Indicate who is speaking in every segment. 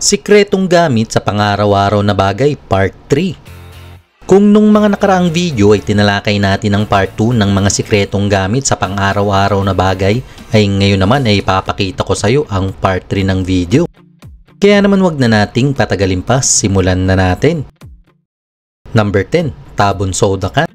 Speaker 1: Sikretong gamit sa pang-araw-araw na bagay, Part 3. Kung nung mga nakaraang video ay tinalakay natin ang Part 2 ng mga sikretong gamit sa pang-araw-araw na bagay, ay ngayon naman ay ipapakita ko sa iyo ang Part 3 ng video. Kaya naman wag na nating patagalin pa, simulan na natin. Number 10. Tabon soda can.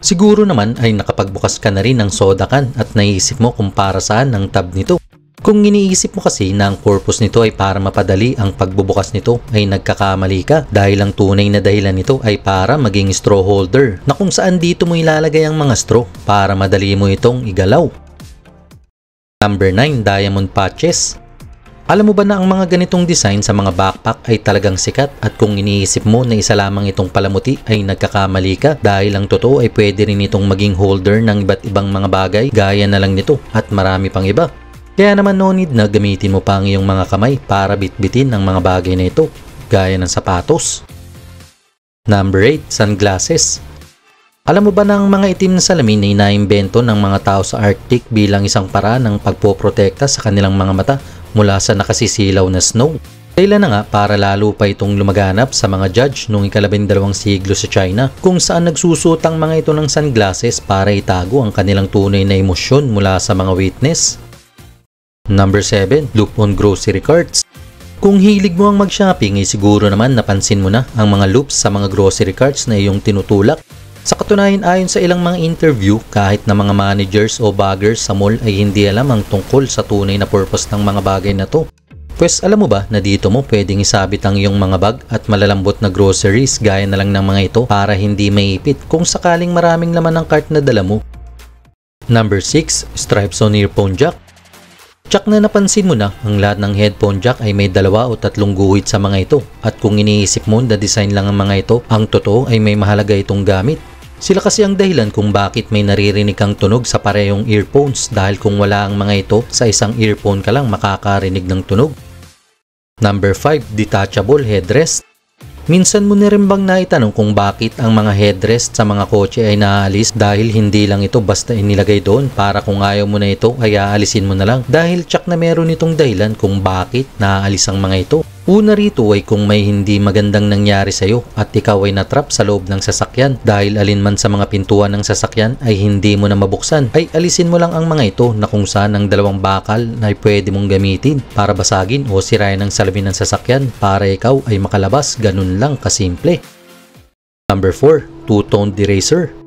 Speaker 1: Siguro naman ay nakapagbukas ka na rin ng soda can at naisip mo kung para saan ang tab nito. Kung iniisip mo kasi na ang purpose nito ay para mapadali ang pagbubukas nito, ay nagkakamali ka dahil ang tunay na dahilan nito ay para maging straw holder na kung saan dito mo ilalagay ang mga straw para madali mo itong igalaw. Number 9. Diamond patches. Alam mo ba na ang mga ganitong design sa mga backpack ay talagang sikat at kung iniisip mo na isa lamang itong palamuti ay nagkakamali ka dahil ang totoo ay pwede rin itong maging holder ng iba't ibang mga bagay gaya na lang nito at marami pang iba. Kaya naman no need na gamitin mo pa ang iyong mga kamay para bitbitin ang mga bagay na ito, gaya ng sapatos. Number 8. Sunglasses. Alam mo ba na ang mga itim na salamin ay naimbento ng mga tao sa Arctic bilang isang paraan ng pagpoprotekta sa kanilang mga mata mula sa nakasisilaw na snow? Kailan na nga para lalo pa itong lumaganap sa mga judge noong ika-12 siglo sa China kung saan nagsusuot ang mga ito ng sunglasses para itago ang kanilang tunay na emosyon mula sa mga witness. Number 7. Loop on grocery carts. Kung hilig mo ang mag-shopping ay siguro naman napansin mo na ang mga loops sa mga grocery carts na iyong tinutulak. Sa katunayan ayon sa ilang mga interview, kahit na mga managers o baggers sa mall ay hindi alam ang tungkol sa tunay na purpose ng mga bagay na to. Pwes alam mo ba na dito mo pwedeng isabit ang iyong mga bag at malalambot na groceries gaya na lang ng mga ito para hindi maipit kung sakaling maraming laman ang cart na dala mo. Number 6. Stripes on earphone jack. Tsak na napansin mo na ang lahat ng headphone jack ay may 2 o 3 guhit sa mga ito at kung iniisip mo na design lang ang mga ito, ang totoo ay may mahalaga itong gamit. Sila kasi ang dahilan kung bakit may naririnig kang tunog sa parehong earphones dahil kung wala ang mga ito, sa isang earphone ka lang makakarinig ng tunog. Number 5. Detachable headrest. Minsan mo na rin bang naitanong kung bakit ang mga headrest sa mga kotse ay naaalis dahil hindi lang ito basta inilagay doon para kung ayaw mo na ito ay aalisin mo na lang dahil tsak na meron itong dahilan kung bakit naaalis ang mga ito. Una rito ay kung may hindi magandang nangyari sa iyo at ikaw ay natrap sa loob ng sasakyan dahil alinman sa mga pintuan ng sasakyan ay hindi mo na mabuksan ay alisin mo lang ang mga ito na kung saan ang 2 bakal na ay pwede mong gamitin para basagin o sirain ang salamin ng sasakyan para ikaw ay makalabas, ganun lang kasimple. Number 4. Two-toned eraser.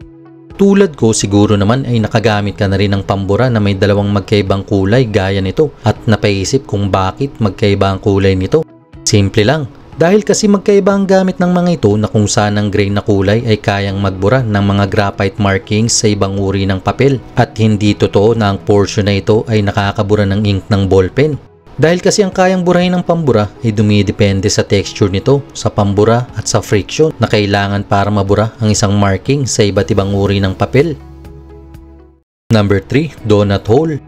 Speaker 1: Tulad ko siguro naman ay nakagamit ka na rin ng pambura na may 2 magkaibang kulay gaya nito at napaisip kung bakit magkaiba ang kulay nito. Simple lang, dahil kasi magkaiba ang gamit ng mga ito na kung saan ang gray na kulay ay kayang magbura ng mga graphite markings sa ibang uri ng papel at hindi totoo na ang portion na ito ay nakakabura ng ink ng ballpen. Dahil kasi ang kayang burahin ng pambura ay dumidepende sa texture nito, sa pambura at sa friction na kailangan para mabura ang isang marking sa iba't ibang uri ng papel. Number 3. Donut hole.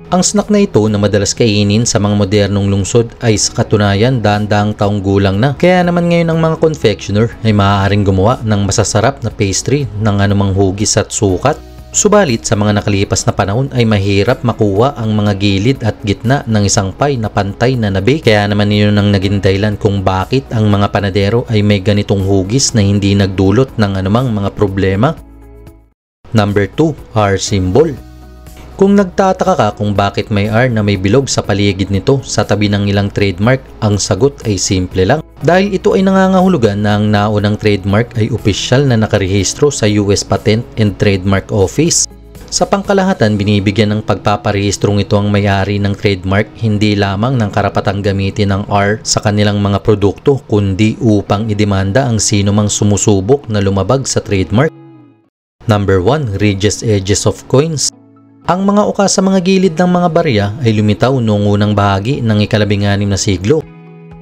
Speaker 1: Ang snack na ito na madalas kainin sa mga modernong lungsod ay sa katunayan daan-daang taong gulang na. Kaya naman ngayon ang mga confectioner ay maaaring gumawa ng masasarap na pastry ng anumang hugis at sukat. Subalit sa mga nakalipas na panahon ay mahirap makuha ang mga gilid at gitna ng isang pie na pantay na na-bake. Kaya naman yun ang naging dahilan kung bakit ang mga panadero ay may ganitong hugis na hindi nagdulot ng anumang mga problema. Number 2. R symbol. Kung nagtataka ka kung bakit may R na may bilog sa paligid nito sa tabi ng ilang trademark, ang sagot ay simple lang. Dahil ito ay nangangahulugan na ang naunang trademark ay opisyal na nakarehistro sa US Patent and Trademark Office. Sa pangkalahatan, binibigyan ng pagpaparehistrong ito ang may-ari ng trademark hindi lamang ng karapatang gamitin ang R sa kanilang mga produkto kundi upang idemanda ang sino mang sumusubok na lumabag sa trademark. Number 1. Ridges edges of coins. Ang mga uka sa mga gilid ng mga barya ay lumitaw noong unang bahagi ng ika-16 na siglo.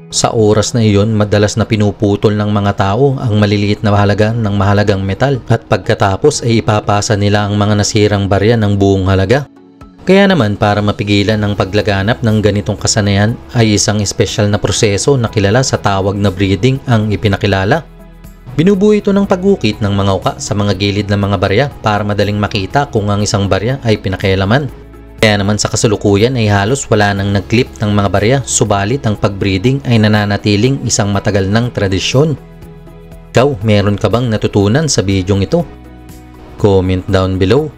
Speaker 1: Sa oras na iyon, madalas na pinuputol ng mga tao ang maliliit na halaga ng mahalagang metal at pagkatapos ay ipapasa nila ang mga nasirang barya ng buong halaga. Kaya naman para mapigilan ang paglaganap ng ganitong kasanayan ay isang espesyal na proseso na kilala sa tawag na breeding ang ipinakilala. Binubuo ito ng pag-ukit ng mga uka sa mga gilid ng mga barya para madaling makita kung ang isang barya ay pinakialaman. Kaya naman sa kasalukuyan ay halos wala nang nag-clip ng mga barya, subalit ang pagbreeding ay nananatiling isang matagal ng tradisyon. Ikaw, meron ka bang natutunan sa bidyong ito? Comment down below.